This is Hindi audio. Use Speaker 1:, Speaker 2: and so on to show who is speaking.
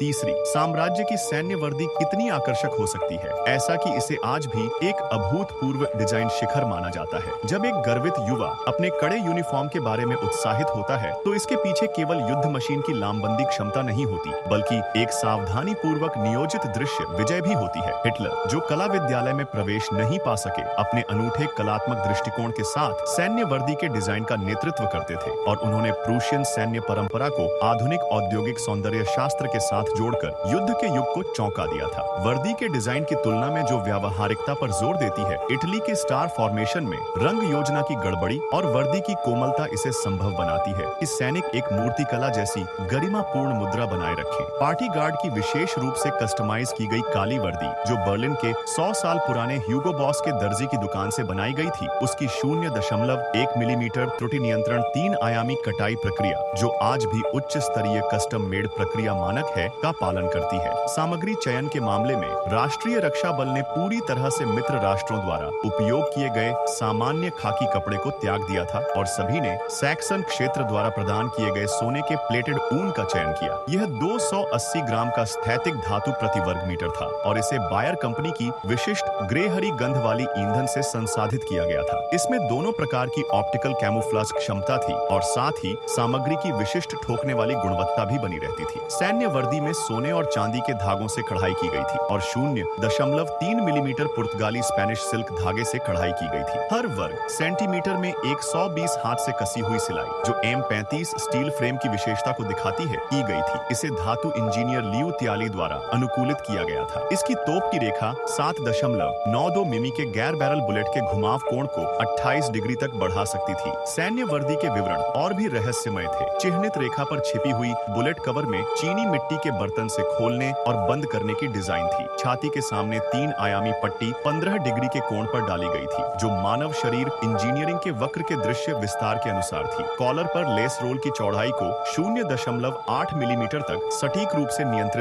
Speaker 1: तीसरी, साम्राज्य की सैन्य वर्दी कितनी आकर्षक हो सकती है, ऐसा कि इसे आज भी एक अभूतपूर्व डिजाइन शिखर माना जाता है। जब एक गर्वित युवा अपने कड़े यूनिफॉर्म के बारे में उत्साहित होता है, तो इसके पीछे केवल युद्ध मशीन की लामबंदी क्षमता नहीं होती, बल्कि एक सावधानी पूर्वक नियोजित दृश्य विजय भी होती है। हिटलर, जो कला विद्यालय में प्रवेश नहीं पा सके, अपने अनूठे कलात्मक दृष्टिकोण के साथ सैन्य वर्दी के डिजाइन का नेतृत्व करते थे और उन्होंने प्रूशियन सैन्य परंपरा को आधुनिक औद्योगिक सौंदर्य शास्त्र के साथ जोड़कर युद्ध के युग को चौंका दिया था। वर्दी के डिजाइन की तुलना में जो व्यावहारिकता पर जोर देती है, इटली के स्टार फॉर्मेशन में रंग योजना की गड़बड़ी और वर्दी की कोमलता इसे संभव बनाती है कि सैनिक एक मूर्तिकला जैसी गरिमापूर्ण मुद्रा बनाए रखें। पार्टी गार्ड की विशेष रूप से कस्टमाइज की गई काली वर्दी, जो बर्लिन के 100 साल पुराने ह्यूगो बॉस के दर्जी की दुकान से बनाई गई थी, उसकी 0.1 मिलीमीटर त्रुटि नियंत्रण 3 आयामी कटाई प्रक्रिया, जो आज भी उच्च स्तरीय कस्टम मेड प्रक्रिया मानक है, का पालन करती है। सामग्री चयन के मामले में राष्ट्रीय रक्षा बल ने पूरी तरह से मित्र राष्ट्रों द्वारा उपयोग किए गए सामान्य खाकी कपड़े को त्याग दिया था और सभी ने सैक्सन क्षेत्र द्वारा प्रदान किए गए सोने के प्लेटेड ऊन का चयन किया। यह 280 ग्राम का स्थैतिक धातु प्रति वर्ग मीटर था और इसे बायर कंपनी की विशिष्ट ग्रे हरी गंध वाली ईंधन से संसाधित किया गया था। इसमें दोनों प्रकार की ऑप्टिकल कैमोफ्लेज क्षमता थी और साथ ही सामग्री की विशिष्ट ठोकने वाली गुणवत्ता भी बनी रहती थी। सैन्य वर्दी में सोने और चांदी के धागों से कढ़ाई की गई थी और 0.3 मिलीमीटर पुर्तगाली स्पेनिश सिल्क धागे से कढ़ाई की गई थी। हर वर्ग सेंटीमीटर में 120 हाथ से कसी हुई सिलाई, जो M35 स्टील फ्रेम की विशेषता को दिखाती है, की गई थी। इसे धातु इंजीनियर लियू त्याली द्वारा अनुकूलित किया गया था। इसकी तोप की रेखा 7.92 मिमी के गैर बैरल बुलेट के घुमाव कोण को 28 डिग्री तक बढ़ा सकती थी। सैन्य वर्दी के विवरण और भी रहस्यमय थे। चिह्नित रेखा पर छिपी हुई बुलेट कवर में चीनी मिट्टी के बर्तन से खोलने और बंद करने की डिजाइन थी। छाती के सामने 3 आयामी पट्टी 15 डिग्री के कोण पर डाली गई थी, जो मानव शरीर इंजीनियरिंग के वक्र के दृश्य विस्तार के अनुसार थी। कॉलर पर लेस रोल की चौड़ाई को 0.8 मिलीमीटर तक सटीक रूप से नियंत्रित